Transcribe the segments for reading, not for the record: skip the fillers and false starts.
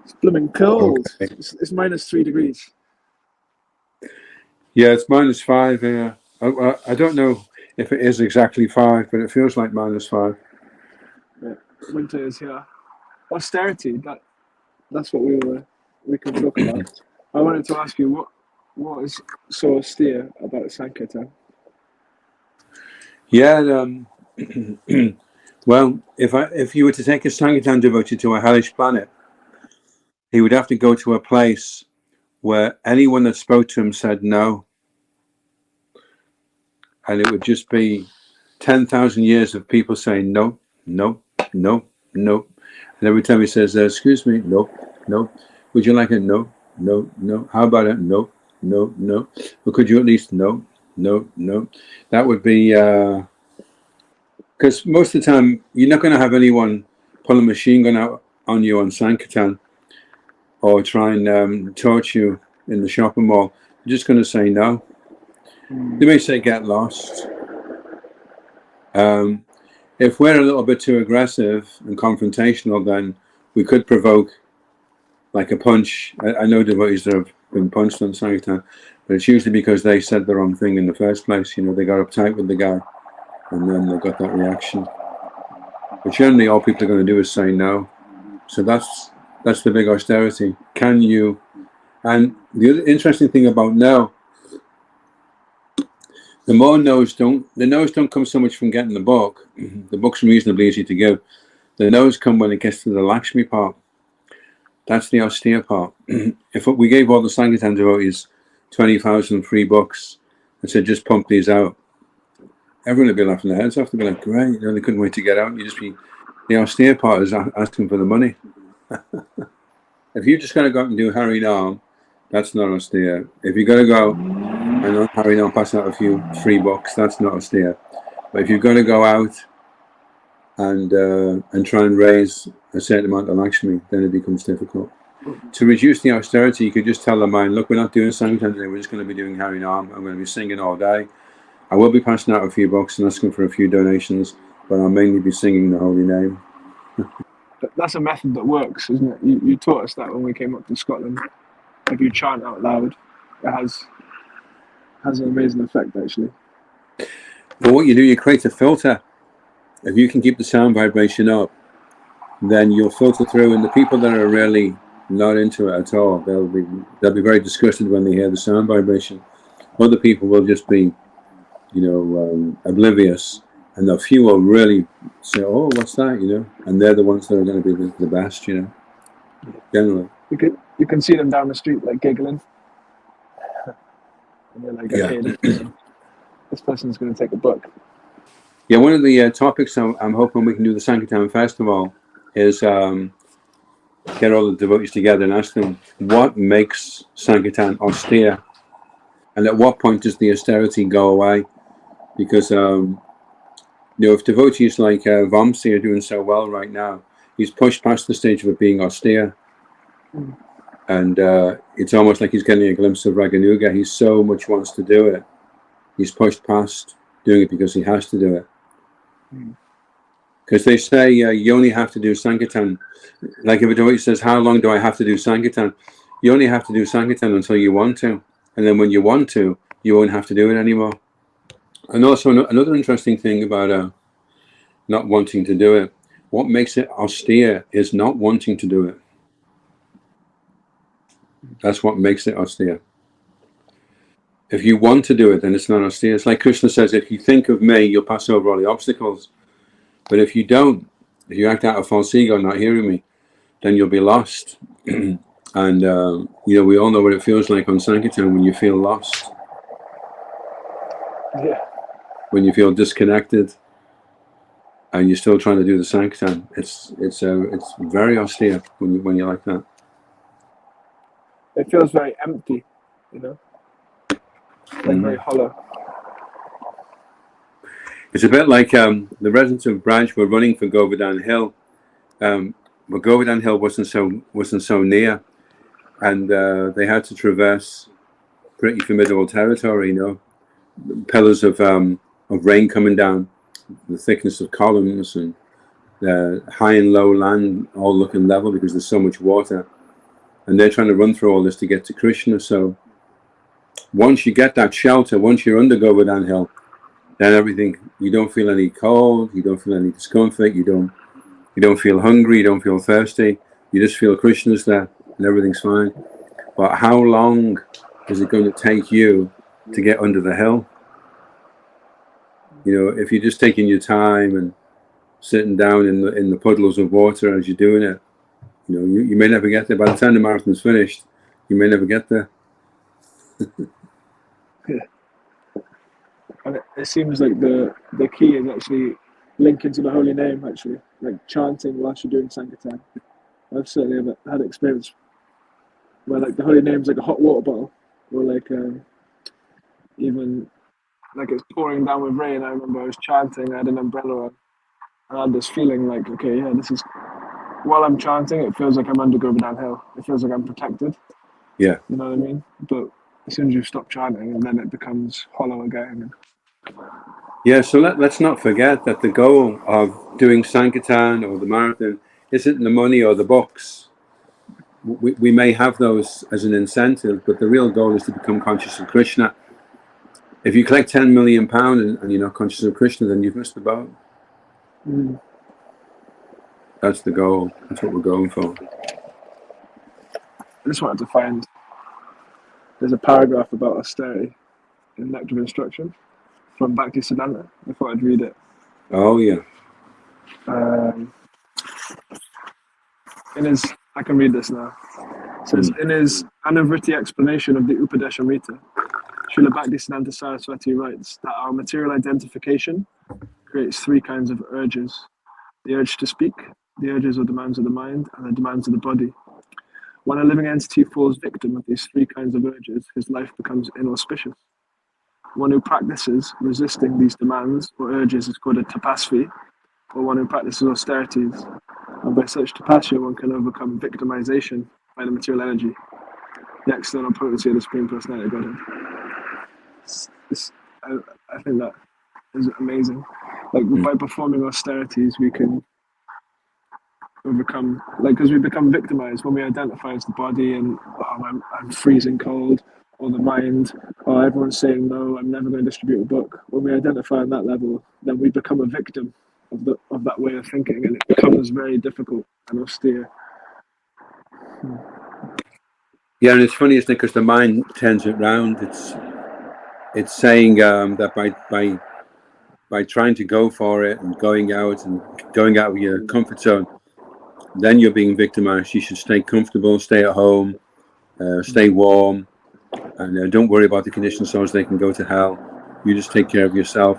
It's blooming cold. Okay. It's -3 degrees. Yeah, it's -5 here. I don't know if it is exactly 5, but it feels like -5. Yeah, winter is here. Austerity. That's what we can talk about. I wanted to ask you what is so austere about Sankirtan? Yeah, well, if you were to take a Sankirtan devotee to a hellish planet, he would have to go to a place where anyone that spoke to him said no, and it would just be 10,000 years of people saying no, no, no, no, and every time he says, "Excuse me," no, no. Would you like it? No, no, no. How about it? No, no, no. But could you at least? No, no, no. That would be because most of the time you're not going to have anyone pull a machine gun out on you on Sankirtan or try and torch you in the shopping mall. You're just going to say no. They may say get lost. If we're a little bit too aggressive and confrontational, then we could provoke like a punch. I know devotees that have been punched on Sankirtan, but it's usually because they said the wrong thing in the first place. You know, they got uptight with the guy and then they got that reaction. But generally all people are going to do is say no. So that's the big austerity. Can you? And the other interesting thing about no, the more no's don't come so much from getting the book. The book's reasonably easy to give. The no's come when it gets to the Lakshmi part. That's the austere part. If we gave all the Sankirtan devotees 20,000 free books and said just pump these out, everyone would be laughing their heads off. They'd be like, great, they couldn't wait to get out. The austere part is asking for the money. If you're just going to go out and do Hari Nam, that's not austere. If you're going to go and on Hari Nam pass out a few free books, that's not austere. But if you're going to go out and try and raise a certain amount of Lakshmi, then it becomes difficult. To reduce the austerity, you could just tell the mind, look, we're not doing Sankirtan today, we're just going to be doing Hari Nam. I'm going to be singing all day. I will be passing out a few books and asking for a few donations, but I'll mainly be singing the holy name. That's a method that works, isn't it? You taught us that when we came up to Scotland. If you chant out loud, it has an amazing effect, actually. But what you do, you create a filter. If you can keep the sound vibration up, then you'll filter through, and the people that are really not into it at all, they'll be very disgusted when they hear the sound vibration. Other people will just be, oblivious, and the few will really say, "Oh, what's that?" And they're the ones that are going to be the best, generally. You can see them down the street like giggling, and you're like, okay, this person's going to take a book. Yeah, one of the topics I'm hoping we can do the Sankirtan Festival is get all the devotees together and ask them what makes Sankirtan austere, and at what point does the austerity go away? Because if devotees like Vamsi are doing so well right now, he's pushed past the stage of it being austere, and it's almost like he's getting a glimpse of Raganuga. He so much wants to do it. He's pushed past doing it because he has to do it. Because they say you only have to do Sankirtan. Like if a devotee says, how long do I have to do Sankirtan? You only have to do Sankirtan until you want to. And then when you want to, you won't have to do it anymore. And also another interesting thing about not wanting to do it, what makes it austere is not wanting to do it. That's what makes it austere. If you want to do it, then it's not austere. It's like Krishna says, if you think of me, you'll pass over all the obstacles. But if you don't, if you act out of false ego, not hearing me, then you'll be lost. And, we all know what it feels like on Sankirtan when you feel lost. Yeah. When you feel disconnected and you're still trying to do the Sankirtan. It's very austere when you're like that. It feels very empty, like very hollow. It's a bit like the residents of Braj were running for Govardhan Hill, but Govardhan Hill wasn't so near, and they had to traverse pretty formidable territory. Pillars of rain coming down, the thickness of columns, and high and low land all looking level because there's so much water. and they're trying to run through all this to get to Krishna. So once you get that shelter, once you're under Govardhan Hill, then everything, you don't feel any cold, you don't feel any discomfort, you don't feel hungry, you don't feel thirsty, you just feel Krishna's there and everything's fine. But how long is it going to take you to get under the hill? You know, if you're just taking your time and sitting down in the puddles of water as you're doing it, you know, you may never get there. By the time the marathon's finished, you may never get there. Yeah. And it seems like the key is actually linking to the holy name, actually, like chanting whilst you're doing Sankirtan. I've certainly had experience where like the holy name's like a hot water bottle, or like even like it's pouring down with rain. I remember I was chanting, I had an umbrella on, and I had this feeling like, okay, yeah, this is, while I'm chanting, it feels like I'm under Govardhan Hill. It feels like I'm protected. Yeah. You know what I mean? But as soon as you stop chanting, and then it becomes hollow again. Yeah, so let's not forget that the goal of doing Sankirtan or the marathon isn't the money or the books. We may have those as an incentive, but the real goal is to become conscious of Krishna. If you collect £10 million and you're not conscious of Krishna, then you've missed the boat. Mm. That's the goal. That's what we're going for. I just wanted to find, there's a paragraph about austerity in Nectar of Instruction from Bhaktisiddhānta. I thought I'd read it. Oh, yeah. I can read this now. It says, in his Anuvṛtti explanation of the Upadeśāmṛta, Śrīla Bhaktisiddhānta Sarasvatī writes that our material identification creates three kinds of urges: the urge to speak, the urges or demands of the mind, and the demands of the body. When a living entity falls victim of these three kinds of urges, his life becomes inauspicious. One who practices resisting these demands or urges is called a tapasvī, or one who practices austerities. And by such tapasya, one can overcome victimization by the material energy, the external potency of the Supreme Personality of Godhead. I think that is amazing. Like by performing austerities, we can overcome, like, because we become victimized when we identify as the body and I'm freezing cold, or the mind, or everyone's saying no, I'm never going to distribute a book. When we identify on that level, then we become a victim of that way of thinking, and it becomes very difficult and austere. Yeah, and it's funny, isn't it? Because the mind turns it round. It's saying that by trying to go for it and going out of your comfort zone, then you're being victimized. You should stay comfortable, stay at home, stay warm, and don't worry about the conditioned souls. They can go to hell. You just take care of yourself.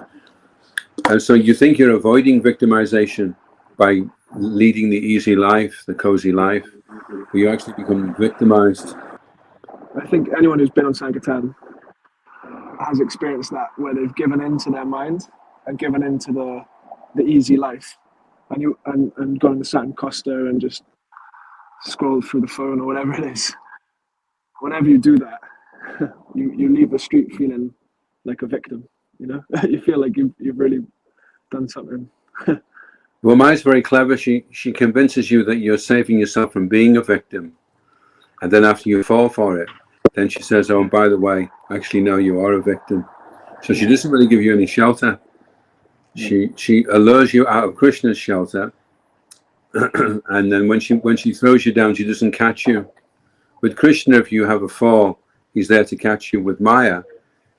And so you think you're avoiding victimization by leading the easy life, the cozy life, but you actually become victimized. I think anyone who's been on Sankirtan has experienced that, where they've given into their mind and given into the easy life, and gone to San Costa and just scrolled through the phone or whatever it is. Whenever you do that, you leave the street feeling like a victim. You know, you feel like you've really done something. Well, Maya's very clever. She convinces you that you're saving yourself from being a victim, and then after you fall for it, then she says, "Oh, and by the way, actually, no, you are a victim." So she doesn't really give you any shelter. She allures you out of Krishna's shelter, and then when she throws you down, she doesn't catch you. With Krishna, if you have a fall, he's there to catch you. With Maya,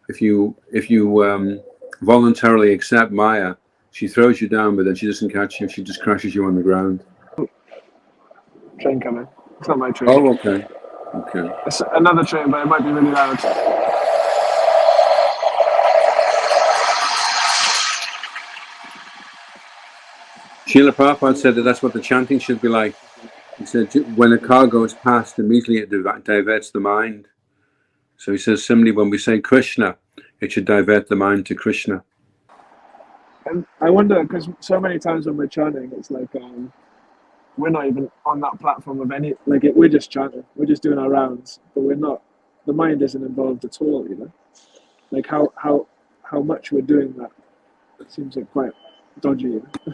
if you voluntarily accept Maya, she throws you down, but then she doesn't catch you. She just crashes you on the ground. Train coming. It's not my train. Oh, okay. Okay. It's another train, but it might be really loud. Śrīla Prabhupada said that that's what the chanting should be like. He said when a car goes past, immediately it diverts the mind. So he says, similarly, when we say Krishna, it should divert the mind to Krishna. And I wonder, because so many times when we're chanting, it's like we're not even on that platform of any, like we're just chanting, we're just doing our rounds, but we're not, the mind isn't involved at all, you know? Like how much we're doing that, it seems like quite dodgy, you know?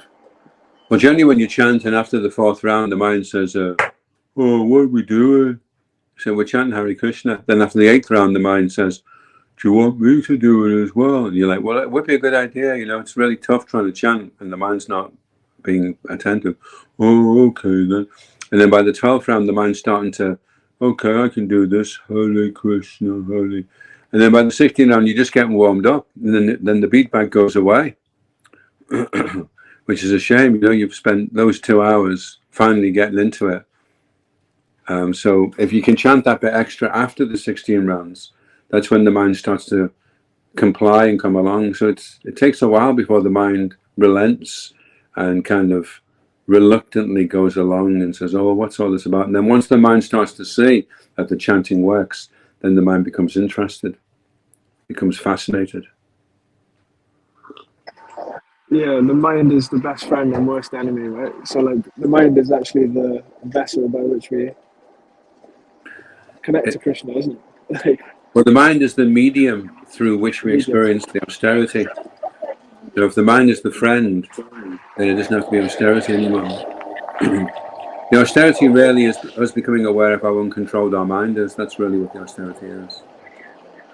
Well, generally when you chant and after the fourth round, the mind says, oh, what are we doing? So we're chanting Hare Krishna. Then after the 8th round, the mind says, do you want me to do it as well? And you're like, well, it would be a good idea. You know, it's really tough trying to chant and the mind's not being attentive. Oh, okay then. And then by the 12th round, the mind's starting to, okay, I can do this. Hare Krishna, Hare. And then by the 16th round, you're just getting warmed up. And then the beatback goes away, which is a shame. You know, you've spent those 2 hours finally getting into it. So if you can chant that bit extra after the 16 rounds, that's when the mind starts to comply and come along. So it takes a while before the mind relents and kind of reluctantly goes along and says, oh, what's all this about? And then once the mind starts to see that the chanting works, then the mind becomes interested, becomes fascinated. Yeah, the mind is the best friend and worst enemy, right? So like the mind is actually the vessel by which we connect to Krishna, isn't it? Like, well, the mind is the medium through which we experience the austerity. So if the mind is the friend, then it doesn't have to be austerity anymore. The austerity really is us becoming aware of how uncontrolled our mind is. That's really what the austerity is.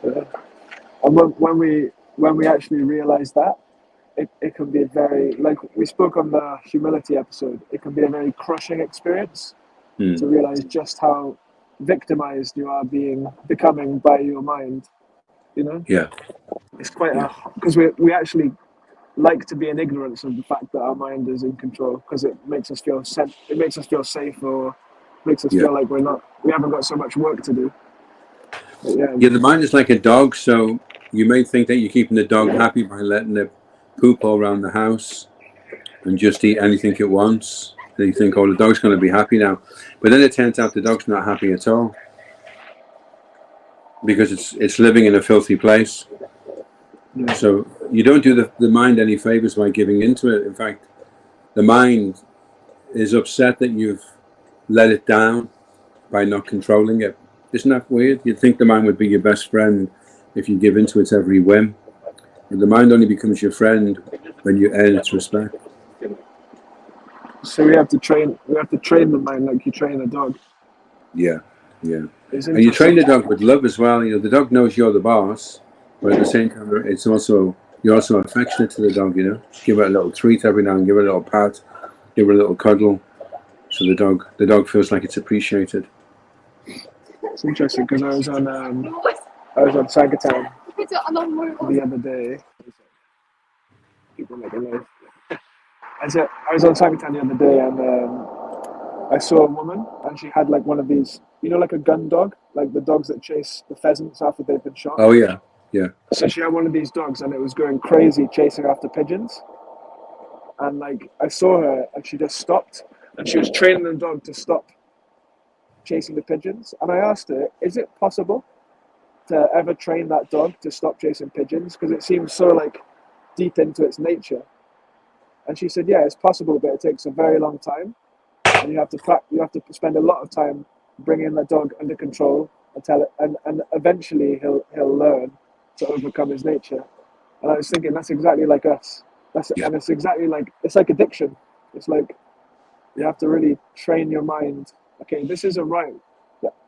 Yeah. And when we actually realize that, it can be a very, like we spoke on the humility episode, it can be a very crushing experience to realize just how victimized you are becoming by your mind, you know? Yeah. It's quite because we actually like to be in ignorance of the fact that our mind is in control, because it makes us feel safe, or makes us feel like we haven't got so much work to do. But yeah, the mind is like a dog, so you may think that you're keeping the dog happy by letting it poop all around the house and just eat anything it wants. And you think, oh, the dog's going to be happy now. But then it turns out the dog's not happy at all, because it's living in a filthy place. Yeah. So you don't do the mind any favors by giving into it. In fact, the mind is upset that you've let it down by not controlling it. Isn't that weird? You'd think the mind would be your best friend if you give into its every whim. But the mind only becomes your friend when you earn its respect. So we have to train the mind like you train a dog. Yeah. And you train the dog with love as well. You know, the dog knows you're the boss, but at the same time, you're also affectionate to the dog. You know, give it a little treat every now and give it a little pat, give it a little cuddle, so the dog feels like it's appreciated. It's interesting because I was on Sankirtan the other day. People make a noise. I was on Sankirtan the other day, and I saw a woman, and she had like one of these, you know, like a gun dog, like the dogs that chase the pheasants after they've been shot. Oh yeah. So she had one of these dogs, and it was going crazy chasing after pigeons. And like I saw her, and she just stopped, and she was training the dog to stop chasing the pigeons. And I asked her, is it possible to ever train that dog to stop chasing pigeons? Because it seems so like deep into its nature. And she said, yeah, it's possible, but it takes a very long time, and you have to spend a lot of time bringing the dog under control and eventually he'll learn to overcome his nature. And I was thinking, that's exactly like us. And it's exactly like, it's like addiction. It's like you have to really train your mind. Okay, this isn't right,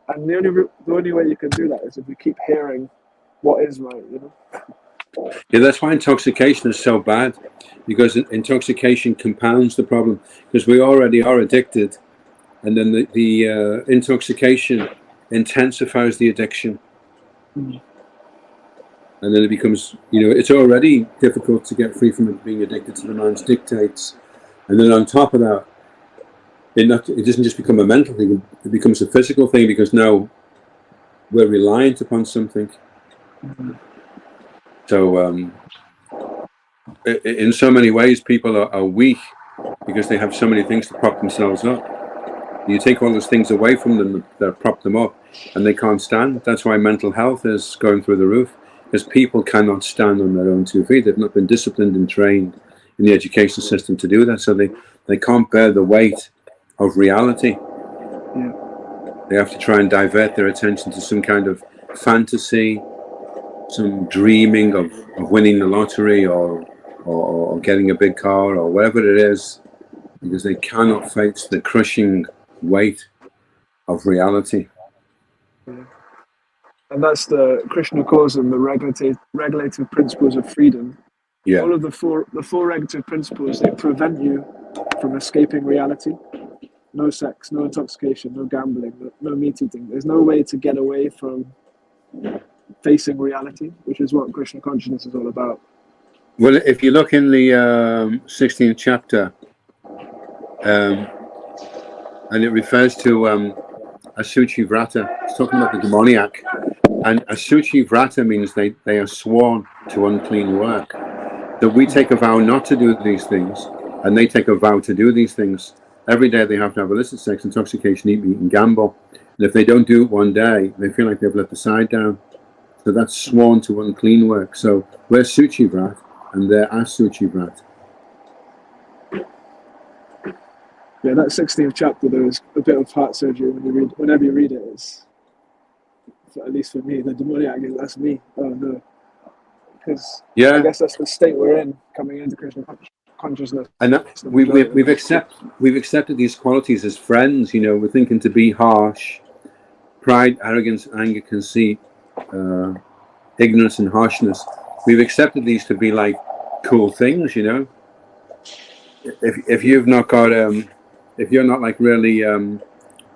and the only way you can do that is if you keep hearing what is right, you know. Yeah, that's why intoxication is so bad, because intoxication compounds the problem, because we already are addicted, and then the intoxication intensifies the addiction. And then it becomes, you know, it's already difficult to get free from being addicted to the mind's dictates, and then on top of that, it doesn't just become a mental thing, it becomes a physical thing, because now we're reliant upon something. So in so many ways, people are weak because they have so many things to prop themselves up. You take all those things away from them that prop them up, and they can't stand. That's why mental health is going through the roof, because people cannot stand on their own 2 feet. They've not been disciplined and trained in the education system to do that, so they can't bear the weight of reality. Yeah. They have to try and divert their attention to some kind of fantasy, some dreaming of winning the lottery or getting a big car or whatever it is, because they cannot face the crushing weight of reality. Yeah. And that's Krishna calls them the regulative principles of freedom. Yeah. All of the four regulative principles, they prevent you from escaping reality. No sex, no intoxication, no gambling, no meat eating. There's no way to get away from facing reality, which is what Krishna consciousness is all about. Well, if you look in the 16th chapter, and it refers to Asuchi-vrata, it's talking about the demoniac. And Asuchi-vrata means they are sworn to unclean work. That we take a vow not to do these things, and they take a vow to do these things. Every day they have to have illicit sex, intoxication, eat meat, and gamble. And if they don't do it one day, they feel like they've let the side down. So that's sworn to unclean work. So we're Suchi-vrat, and they're Asuchi-vrat. Yeah, that 16th chapter, there was a bit of heart surgery whenever you read it. It's, at least for me, the demoniac, that's me. Oh no. Because I guess that's the state we're in, coming into Krishna consciousness. And that, we've accepted these qualities as friends. You know, we're thinking to be harsh, pride, arrogance, anger, conceit, ignorance, and harshness. We've accepted these to be like cool things. You know, if you've not got if you're not like really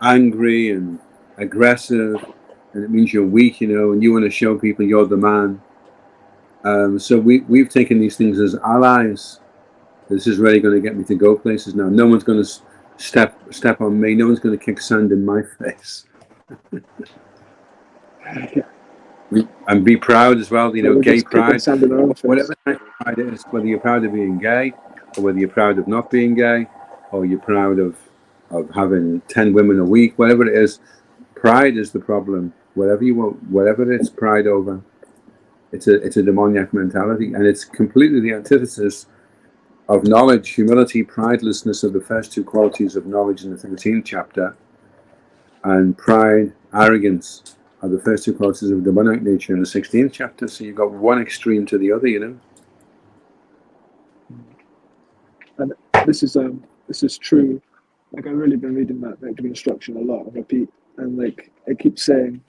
angry and aggressive, and it means you're weak, you know, and you want to show people you're the man. So we've taken these things as allies. This is really going to get me to go places now. No one's going to step on me. No one's going to kick sand in my face. And be proud as well. You know, gay pride. Whatever kind of pride it is, whether you're proud of being gay, or whether you're proud of not being gay, or you're proud of having 10 women a week, whatever it is, pride is the problem. Whatever you want, whatever it's pride over. It's a demoniac mentality, and it's completely the antithesis of knowledge, humility, pridelessness are the first two qualities of knowledge in the 13th chapter, and pride, arrogance are the first two qualities of demoniac nature in the 16th chapter. So you've got one extreme to the other, you know. And this is true. Like, I've really been reading that victim instruction a lot on repeat, and like it keeps saying,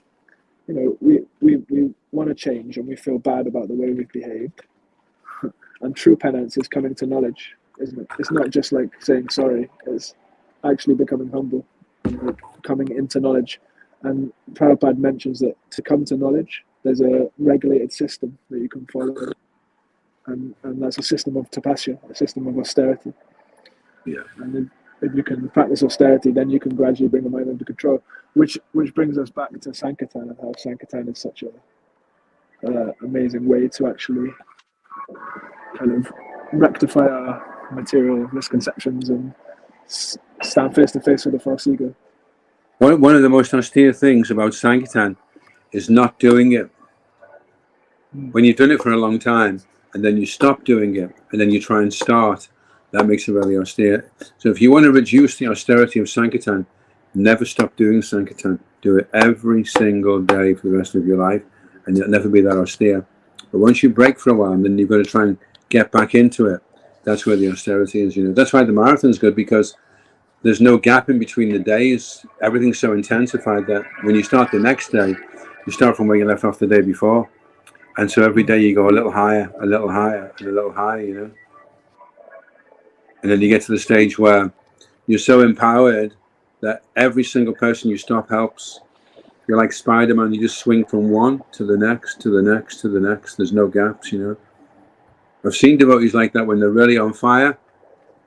you know, we want to change and we feel bad about the way we've behaved. And true penance is coming to knowledge, isn't it? It's not just like saying sorry, it's actually becoming humble and like coming into knowledge. And Prabhupada mentions that to come to knowledge, there's a regulated system that you can follow. And that's a system of tapasya, a system of austerity. Yeah. And if you can practice austerity, then you can gradually bring the mind under control. Which brings us back to Sankirtan, and how Sankirtan is such a amazing way to actually kind of rectify our material misconceptions and stand face to face with the false ego. One of the most austere things about Sankirtan is not doing it. When you've done it for a long time, and then you stop doing it, and then you try and start, that makes it really austere. So if you want to reduce the austerity of Sankirtan, never stop doing Sankirtan. Do it every single day for the rest of your life, and you'll never be that austere. But once you break for a while, and then you've got to try and get back into it, that's where the austerity is, you know. That's why the marathon is good, because there's no gap in between the days. Everything's so intensified that when you start the next day, you start from where you left off the day before. And so every day you go a little higher, and a little higher, you know. And then you get to the stage where you're so empowered that every single person you stop helps. You're like Spider-Man, you just swing from one to the next, to the next, to the next. There's no gaps, you know. I've seen devotees like that when they're really on fire.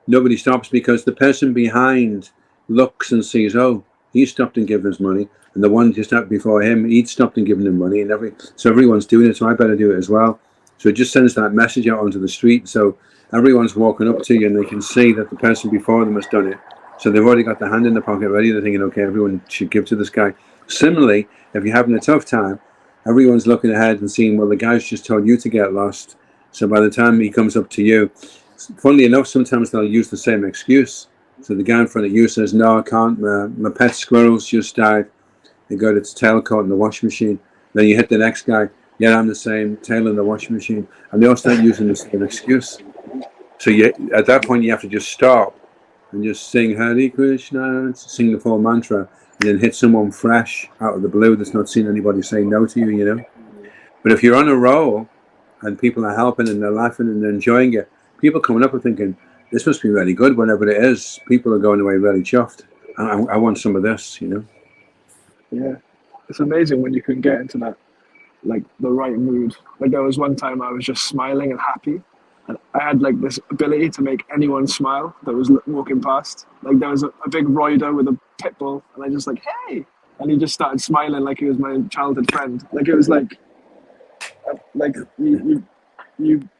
Nobody stops, because the person behind looks and sees, oh, he stopped and gave his money. And the one just out before him, he'd stopped and given him money. And so everyone's doing it, so I better do it as well. So it just sends that message out onto the street. So everyone's walking up to you and they can see that the person before them has done it. So they've already got their hand in the pocket ready. They're thinking, okay, everyone should give to this guy. Similarly, if you're having a tough time, everyone's looking ahead and seeing, well, the guy's just told you to get lost. So by the time he comes up to you, funnily enough, sometimes they'll use the same excuse. So the guy in front of you says, no, I can't. My pet squirrel's just died. They got its tail caught in the washing machine. Then you hit the next guy. Yeah, I'm the same, tail in the washing machine. And they all start using the same excuse. So at that point, you have to just stop and just sing Hare Krishna, sing the full mantra, and then hit someone fresh out of the blue that's not seen anybody say no to you, you know. But if you're on a roll and people are helping and they're laughing and they're enjoying it, people coming up and thinking, this must be really good. Whenever it is, people are going away really chuffed. I want some of this, you know. Yeah, it's amazing when you can get into that, like the right mood. Like there was one time I was just smiling and happy, and I had like this ability to make anyone smile that was walking past. Like there was a big roider with a pit bull, and I just like, hey, and he just started smiling like he was my childhood friend. Like it was like you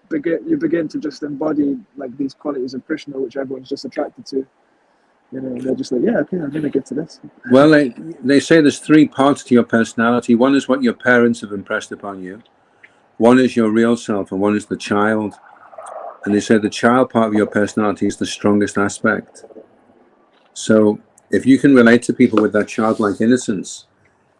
begin to just embody like these qualities of Krishna, which everyone's just attracted to. You know, they're just like, yeah, okay, I'm going to get to this. Well, they say there's three parts to your personality. One is what your parents have impressed upon you. One is your real self, and one is the child. And they say the child part of your personality is the strongest aspect. So if you can relate to people with that childlike innocence,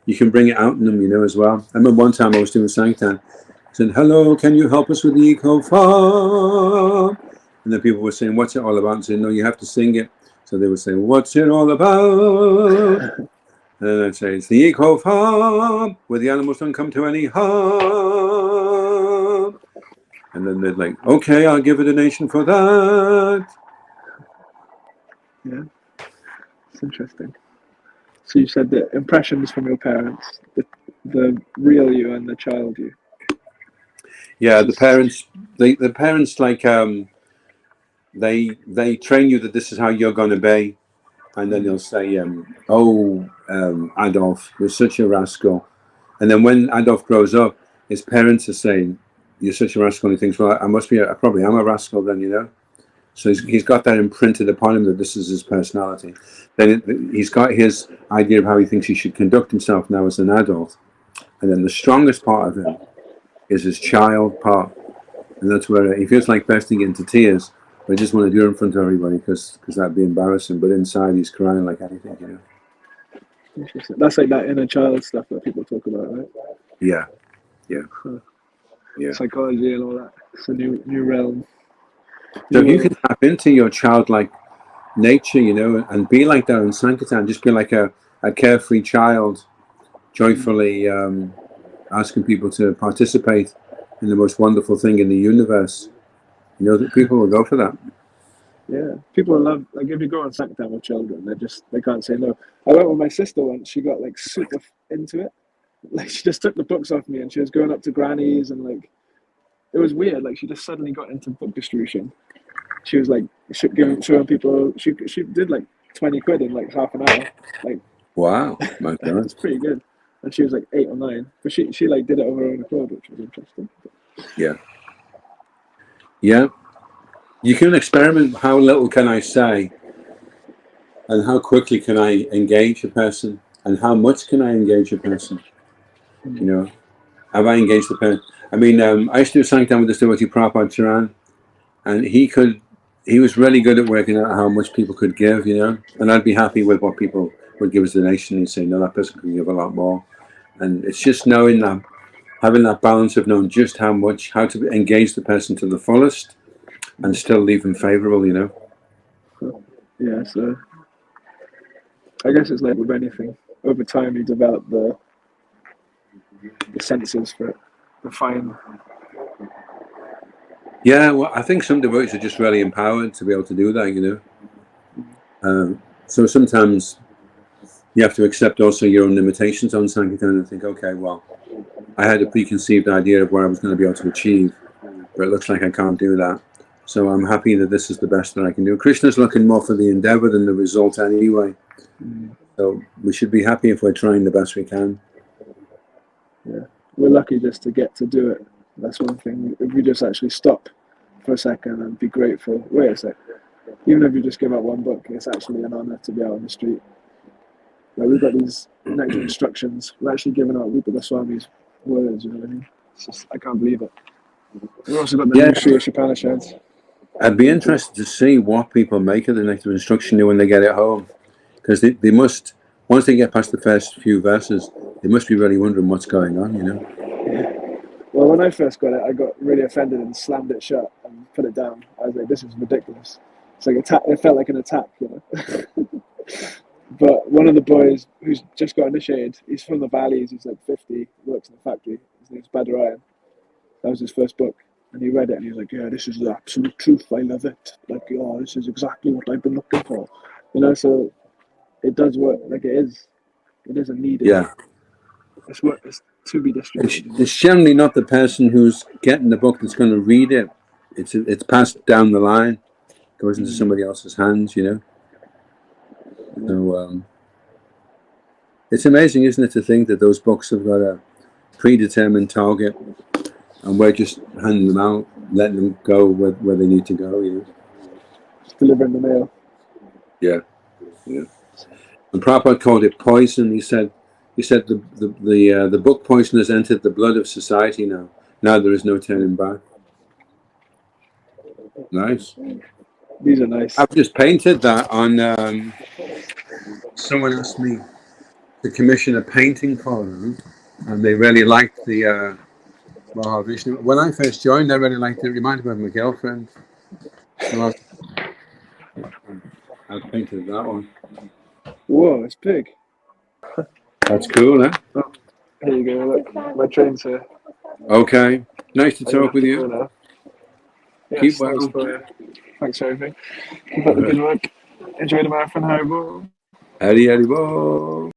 you can bring it out in them, you know, as well. I remember one time I was doing Sankirtan. I said, hello, can you help us with the eco farm? And then people were saying, what's it all about? And saying, no, you have to sing it. So they would say, what's it all about? And then I'd say, it's the eco farm where the animals don't come to any harm. And then they'd like, okay, I'll give a donation for that. Yeah, it's interesting. So you said the impressions from your parents, the real you and the child you. Yeah, the parents like they train you that this is how you're going to be, and then they'll say, Adolf, you're such a rascal. And then when Adolf grows up, his parents are saying, you're such a rascal, and he thinks, well, I probably am a rascal then, you know. So he's got that imprinted upon him that this is his personality. Then he's got his idea of how he thinks he should conduct himself now as an adult. And then the strongest part of him is his child part. And that's where he feels like bursting into tears. But I just want to do it in front of everybody because that'd be embarrassing. But inside he's crying like anything, you know. Interesting. That's like that inner child stuff that people talk about, right? Yeah. Psychology and all that. It's a new realm. So if you can tap into your childlike nature, you know, and be like that in Sankirtan, just be like a carefree child, joyfully asking people to participate in the most wonderful thing in the universe. You know that people will go for that. Yeah, people love, like if you go on Sankirtan with children, they can't say no. I went with my sister once, she got like super into it. Like she just took the books off me and she was going up to grannies and like, it was weird. Like she just suddenly got into book distribution. She was like showing people, she did like 20 quid in like half an hour. Like, wow, my God. It's pretty good. And she was like 8 or 9, but she like did it of her own accord, which was interesting. Yeah. You can experiment. How little can I say, and how quickly can I engage a person, and how much can I engage a person? You know, have I engaged the person? I mean, I used to do Sankirtan with this devotee Prabhupada Charan, and he was really good at working out how much people could give, you know, and I'd be happy with what people would give as a donation and say, no, that person can give a lot more. And it's just knowing that, having that balance of knowing just how to engage the person to the fullest and still leave them favorable, you know. Yeah, so I guess it's like with anything. Over time, you develop the senses for it, the fine. Yeah, well, I think some devotees are just really empowered to be able to do that, you know. So sometimes you have to accept also your own limitations on Sankirtan and think, okay, well, I had a preconceived idea of where I was going to be able to achieve, but it looks like I can't do that. So I'm happy that this is the best that I can do. Krishna's looking more for the endeavor than the result anyway. So we should be happy if we're trying the best we can. Yeah, we're lucky just to get to do it. That's one thing. If we just actually stop for a second and be grateful. Wait a sec. Even if you just give out one book, it's actually an honor to be out on the street. Like we've got these next instructions. We're actually giving out Upadeśāmṛta's words, you know what I mean? It's just, I can't believe it. We've also got the new Śrīla Upadeśāmṛta. I'd be interested to see what people make of the nectar instruction when they get it home. Because they must, once they get past the first few verses, they must be really wondering what's going on, you know? Yeah. Well, when I first got it, I got really offended and slammed it shut and put it down. I was like, this is ridiculous. It's like it felt like an attack, you know? But one of the boys who's just got initiated, he's from the valleys, he's like 50, works in the factory. His name's Badarayan. That was his first book. And he read it and he was like, yeah, this is the absolute truth. I love it. Like, oh, this is exactly what I've been looking for. You know, so it does work. Like, it is a need. Yeah. It's to be distributed. It's generally not the person who's getting the book that's going to read it. It's passed down the line, goes into somebody else's hands, you know. So it's amazing, isn't it, to think that those books have got a predetermined target, and we're just handing them out, letting them go where they need to go, you know. Delivering the mail. Yeah. And Prabhupada called it poison. He said the book poison has entered the blood of society now. Now there is no turning back. Nice. These are nice. I've just painted that on. Someone asked me to commission a painting for them, and they really liked the Mahavishnu. When I first joined, I really liked it. It reminded me of my girlfriend. So I painted that one. Whoa, it's big. That's cool, huh? Oh, here you go. Look, my train's here. Okay. Nice to talk with you. Yes, Keep well. Thanks for everything. Keep up the good work. Enjoy the marathon, Haribo. Haribo.